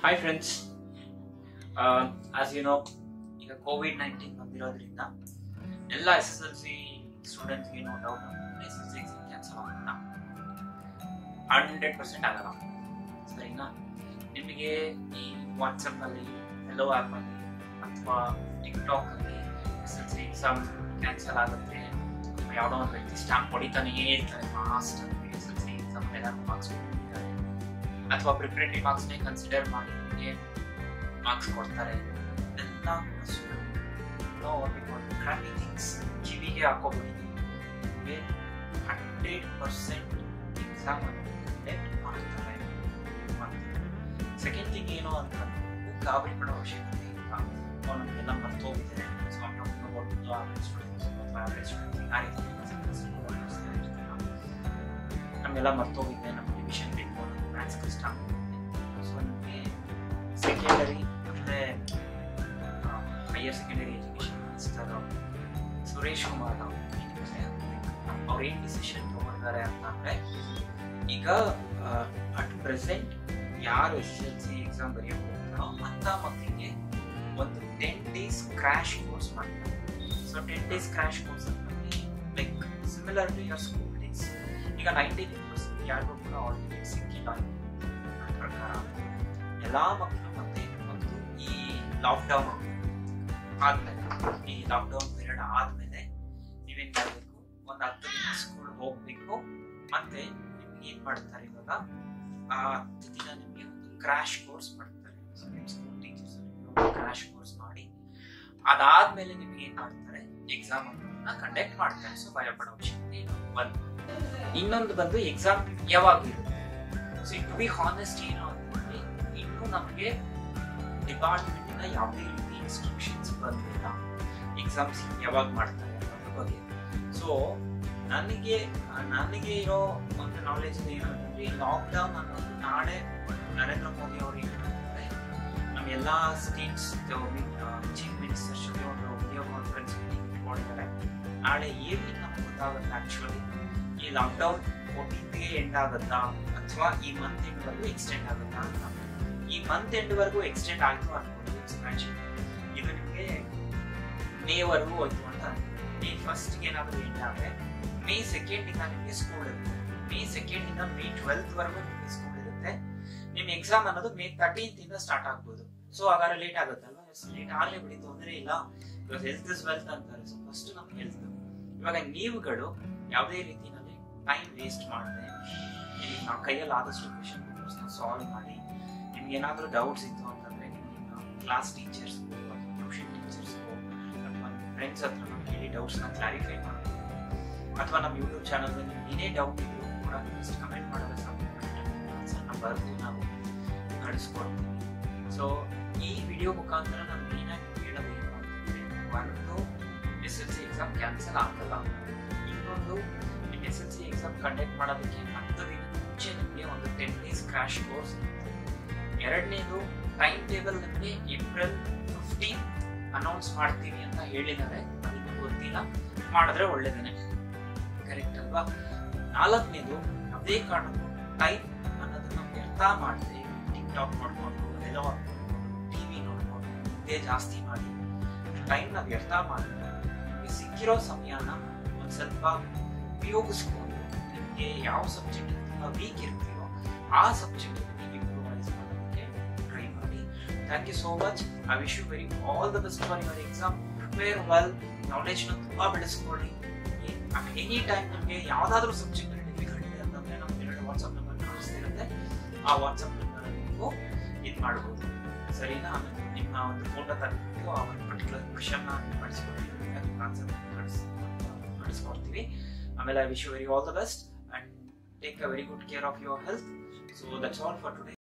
Hi friends, as you know, ಈಗ COVID-19 ಬಂದಿರೋದ್ರಿಂದ ಎಲ್ಲ SSLC ಸ್ಟೂಡೆಂಟ್ಸ್ ಗೆ no doubt SSLC exam cancel ಆಗುತ್ತಾ 100% ಆಗಲ್ಲ. ಸರಿನಾ? ನಿಮಗೆ ಈ ವಾಟ್ಸಪ್ ಅಲ್ಲಿ ಹೆಲೋ ಆಪ್ ಅಲ್ಲಿ ಅಥವಾ ಟಿಕ್ಟಾಕ್ ಅಲ್ಲಿ SSLC ಎಕ್ಸಾಮ್ ಕ್ಯಾನ್ಸಲ್ ಆಗುತ್ತೆ, ಯಾವುದೋ ಒಂದು ವ್ಯಕ್ತಿ ಸ್ಟಾಂಪ್ ಹೊಡಿತಾನೆ ಇರ್ತಾರೆ ಫಾಸ್ಟ್ ಆಗಿ SSLC ಎಕ್ಸಾಮ್ ಎಲ್ಲರೂ ಮಾರ್ಕ್ಸ್ ಕೊಡ್ತಾರೆ, ಅಥವಾ ಪ್ರಿಪರೇಟರಿ ಮಾರ್ಕ್ಸ್ ನೇ ಕನ್ಸಿಡರ್ ಮಾಡಿ ಮಾರ್ಕ್ಸ್ ಕೊಡ್ತಾರೆ. ಎಲ್ಲ ಕ್ರಾಪಿ ಥಿಂಗ್ಸ್ ಕಿವಿಗೆ ಹಾಕೋಬಿಟ್ಟಿದ್ದೀವಿ. 100% ಎಕ್ಸಾಮ್ ಕಂಡಕ್ಟ್ ಮಾಡ್ತಾರೆ. ಸೆಕೆಂಡ್ ಥಿಂಗ್ ಏನು ಅಂತ ಗಾಬರಿ ಪಡೋ ಅವಶ್ಯಕತೆ ಇಲ್ಲ. ನಮಗೆಲ್ಲ ಮರ್ತೋಗಿದ್ದಾರೆ. ನಮಗೆಲ್ಲ ಮರ್ತೋಗಿದೆ, ನಮ್ಮ ಡಿವಿಷನ್ ಬೇಕು, ನಮ್ಮ ಮ್ಯಾಥ್ಸ್ ಕಷ್ಟ ಆಗುತ್ತೆ. ಸೊ ನಮಗೆ ಸೆಕೆಂಡರಿ ಅಂದರೆ higher secondary education minister Suresh Kumar ಅವ್ರು ಏನು ಡಿಸಿಷನ್ ತಗೊಂಡಿದ್ದಾರೆ ಅಂತಂದರೆ, ಈಗ ಅಟ್ ಪ್ರೆಸೆಂಟ್ ಯಾರು SSLC ಎಕ್ಸಾಮ್ ಬರೆಯೋಕೆ ಹೋಗ್ತಾರೋ ಅಂಥ ಮಕ್ಕಳಿಗೆ ಒಂದು 10 days ಕ್ರ್ಯಾಶ್ ಕೋರ್ಸ್ ಮಾಡ್ತಾರೆ. ಸೊ 10 days ಕ್ರ್ಯಾಶ್ ಕೋರ್ಸ್ ಅಂತಂದ್ರೆ like similar to your school days. ಈಗ 99% ಯಾರಿಗೂ ಕೂಡ ಆಲ್ರೆಡಿ ಸಿಕ್ಕಿಲ್ಲ. ನನ್ನ ಪ್ರಕಾರ ಎಲ್ಲ ಮಕ್ಕಳು ಮತ್ತೆ ಒಂದು ಈ ಲಾಕ್ಡೌನ್ ಆದ್ಮೇಲೆ, ಈ ಲಾಕ್ಡೌನ್ ಪೀರಿಯಡ್ ಆದ್ಮೇಲೆ ನೀವೇನ್ ಮಾಡಬೇಕು, ಒಂದು 10 ದಿನ ಸ್ಕೂಲ್ ಹೋಗ್ಬೇಕು. ಮತ್ತೆ ನಿಮ್ಗೆ ಏನ್ ಮಾಡ್ತಾರೆ, ಇವಾಗ ಆ 10 ದಿನ ನಿಮ್ಗೆ ಒಂದು ಕ್ರ್ಯಾಶ್ ಕೋರ್ಸ್ ಮಾಡ್ತಾರೆ. ಸೊ ನಿಮ್ ಸ್ಕೂಲ್ ಟೀಚರ್ಸ್ ಕ್ರ್ಯಾಶ್ ಕೋರ್ಸ್ ಮಾಡಿ ಅದಾದ್ಮೇಲೆ ನಿಮ್ಗೆ ಏನ್ ಮಾಡ್ತಾರೆ, ಎಕ್ಸಾಮ್ ಅನ್ನ ಕಂಡಕ್ಟ್ ಮಾಡ್ತಾರೆ. ಸೊ ಭಯ ಪಡೋ ಅವಶ್ಯಕತೆ ಒಂದು. ಇನ್ನೊಂದು ಬಂದು ಎಕ್ಸಾಮ್ ಯಾವಾಗ ಇರುತ್ತೆ. ಸೊ ಟು ಬಿ ಹಾನೆಸ್ಟ್ ಏನು ಅಂತಂದ್ರೆ, ಇನ್ನು ನಮಗೆ ಡಿಪಾರ್ಟ್ಮೆಂಟ್ ಇಂದ ಯಾವುದೇ ರೀತಿ ಇನ್ಸ್ಟ್ರಕ್ಷನ್ಸ್ ಬಂದಿಲ್ಲ ಎಕ್ಸಾಮ್ಸ್ ಯಾವಾಗ ಮಾಡ್ತಾರೆ ಅನ್ನೋದ್ರ ಬಗ್ಗೆ. ಸೊ ನನಗೆ ಇರೋ ಒಂದು ನಾಲೆಜ್ ಏನಂತಂದ್ರೆ, ಲಾಕ್ಡೌನ್ ಅನ್ನೋದು ನಾಳೆ ನರೇಂದ್ರ ಮೋದಿ ಅವರು ಏನು ಮಾಡ್ತಾರೆ, ನಮ್ಮ ಎಲ್ಲಾ ಸ್ಟೇಟ್ಸ್ ಚೀಫ್ ಮಿನಿಸ್ಟರ್ಸ್ ಜೊತೆ ಒಂದು ವಿಡಿಯೋ ಕಾನ್ಫರೆನ್ಸ್ ಮೀಟಿಂಗ್ ಇಟ್ಕೊಂಡಿದ್ದಾರೆ. ನಾಳೆ ಈವ್ನಿಂಗ್ ನಮ್ಗೆ ಗೊತ್ತಾಗುತ್ತೆ ಆಕ್ಚುಲಿ ಈ ಲಾಕ್ಡೌನ್ 14ಗೆ ಎಂಡ್ ಆಗುತ್ತಾ ಅಥವಾ ಈ ಮಂತ್ ಎಂಡ್ ವರೆಗೂ ಎಕ್ಸ್ಟೆಂಡ್ ಆಗುತ್ತಾ ಅಂತ. ಈ ಮಂತ್ ಎಂಡ್ ವರೆಗೂ ಎಕ್ಸ್ಟೆಂಡ್ ಆಯ್ತು ಅನ್ಬೋದು, ಇದು ನಿಮಗೆ ಮೇ ವರೆಗೂ ಹೋಯ್ತು ಅಂತ. ಮೇ 1st ಏನಾದರೂ ಎಂಡ್ ಆದರೆ ಮೇ 2nd ಇಂದ ನಿಮಗೆ ಸ್ಕೂಲ್ ಇರುತ್ತೆ. ಮೇ 2nd ಇಂದ ಮೇ 12th ವರೆಗೂ ನಿಮಗೆ ಸ್ಕೂಲ್ ಇರುತ್ತೆ. ನಿಮ್ ಎಕ್ಸಾಮ್ ಅನ್ನೋದು ಮೇ 13th ಇಂದ ಸ್ಟಾರ್ಟ್ ಆಗ್ಬೋದು. ಸೊ ಹಾಗಾದ್ರೆ ಲೇಟ್ ಆಗುತ್ತಲ್ವಾ? ಲೇಟ್ ಆಗಲೇ ಬಿಡಿ, ತೊಂದರೆ ಇಲ್ಲ. ಬಿಕಾಸ್ ಹೆಲ್ತ್ ಇಸ್ ವೆಲ್ತ್ ಅಂತಾರೆ. ಸೊ ಫಸ್ಟ್ ನಮ್ಗೆ ಹೆಲ್ತ್. ಇವಾಗ ನೀವುಗಳು ಯಾವುದೇ ರೀತಿಯಲ್ಲಿ ಟೈಮ್ ವೇಸ್ಟ್ ಮಾಡದೆ ನಮ್ಮ ಕೈಯಲ್ಲಿ ಆದಷ್ಟು ಕ್ವೆಶ್ಚನ್ ಪೇಪರ್ಸ್ನ ಸಾಲ್ವ್ ಮಾಡಿ, ನಿಮ್ಗೆ ಏನಾದರೂ ಡೌಟ್ಸ್ ಇತ್ತು ಅಂತಂದ್ರೆ ನಿಮ್ಮ ಕ್ಲಾಸ್ ಟೀಚರ್ಸ್ಗೂ ಅಥವಾ ಟ್ಯೂಷನ್ ಟೀಚರ್ಸ್ಗೂ ಅಥವಾ ಫ್ರೆಂಡ್ಸ್ ಹತ್ರ ಕೇಳಿ ಡೌಟ್ಸ್ನ ಕ್ಲಾರಿಫೈ ಮಾಡಬೇಕು. ಅಥವಾ ನಮ್ಮ ಯೂಟ್ಯೂಬ್ ಚಾನಲ್ನಲ್ಲಿ ನಿಮ್ಗೆ ಏನೇ ಡೌಟ್ ಇದ್ರು ಕೂಡ ಜಸ್ಟ್ ಕಮೆಂಟ್ ಮಾಡಿದ್ರೆ ಸಾಕು, ಆನ್ಸರ್ನ ಬರೆದು ನಾವು ನಡೆಸ್ಕೊಡ್ತೀವಿ. ಸೊ ಈ ವಿಡಿಯೋ ಮುಖಾಂತರ ನಾನು ಏನಾಗಿ ಹೇಳಬೇಕು ಅಂತಂದರೆ, ಒಂದು SSLC ಎಕ್ಸಾಮ್ ಕ್ಯಾನ್ಸಲ್ ಆಗಲ್ಲ. ಇನ್ನೊಂದು SSLC ಎಕ್ಸಾಮ್ ಕಂಡಕ್ಟ್ ಮಾಡೋದಕ್ಕೆ 10 ದಿನ ಮುಂಚೆ ನಿಮಗೆ ಒಂದು 10 days ಕ್ರ್ಯಾಶ್ ಕೋರ್ಸ್. ಎರಡನೇದು ಟೈಮ್ ಟೇಬಲ್ ನಮಗೆ ಏಪ್ರಿಲ್ 15 ಅನೌನ್ಸ್ ಮಾಡ್ತೀವಿ ಅಂತ ಹೇಳಿದ್ದಾರೆ. ಅದಕ್ಕೆ ಗೊತ್ತಿಲ್ಲ, ಮಾಡಿದ್ರೆ ಒಳ್ಳೇದೇನೆ, ಕರೆಕ್ಟ್ ಅಲ್ವಾ? ನಾಲ್ಕನೇದು, ಯಾವುದೇ ಕಾರಣಕ್ಕೂ ಟೈಮ್ ಅನ್ನೋದನ್ನ ವ್ಯರ್ಥ ಮಾಡದೆ ಟಿಕ್ಟಾಕ್ ನೋಡ್ಕೊಂಡು, ಎಲ್ಲೋ ಟಿವಿ ನೋಡ್ಕೊಂಡು ಇದೇ ಜಾಸ್ತಿ ಮಾಡಿ ಟೈಮ್ನ ವ್ಯರ್ಥ ಮಾಡಿ ನಿಮಗೆ ಸಿಕ್ಕಿರೋ ಸಮಯನ ಒಂದು ಸ್ವಲ್ಪ ಉಪಯೋಗಿಸ್ಕೊಂಡು ನಿಮಗೆ ಯಾವ ಸಬ್ಜೆಕ್ಟ್ ವೀಕ್ ಇರ್ತೀರೋ ಆ ಸಬ್ಜೆಕ್ಟ್ ಇಂಪ್ರೂವೈಸ್ ಮಾಡೋದಕ್ಕೆ ಟ್ರೈ ಮಾಡಿ. Thank you so much. I wish you very all the best for your exam. Prepare well, ನಾಲೆಜ್ನ ತುಂಬ ಬೆಳೆಸ್ಕೊಳ್ಳಿ. ಎನಿ ಟೈಮ್ ನಮಗೆ ಯಾವುದಾದ್ರೂ ಸಬ್ಜೆಕ್ಟ್ ಡಿಫಿಕಲ್ಟ್ ಇದೆ ಅಂತಂದ್ರೆ ನಮ್ಗೆ 2 ವಾಟ್ಸಪ್ ನಂಬರ್ ಕಾಣಿಸ್ತಿರುತ್ತೆ. ಆ ವಾಟ್ಸಪ್ ನಂಬರ್ ನೀವು ಇದು ಮಾಡ್ಬೋದು. ಸರಿನಾ? ನಿಮ್ಮ ಒಂದು ಫೋಟೋ ತೆಗೆದುಬಿಟ್ಟು ಆ ಒಂದು ಪರ್ಟಿಕ್ಯುಲರ್ ಕ್ವೆಶ್ಚನ್ನ ಮಾಡಿಸ್ಕೊಡ್ತೀವಿ, ಆನ್ಸರ್ ಮಾಡಿಸ್ಕೊಡ್ತೀವಿ. ಆಮೇಲೆ I wish you very all the best and take a very good care of your health. So that's all for today.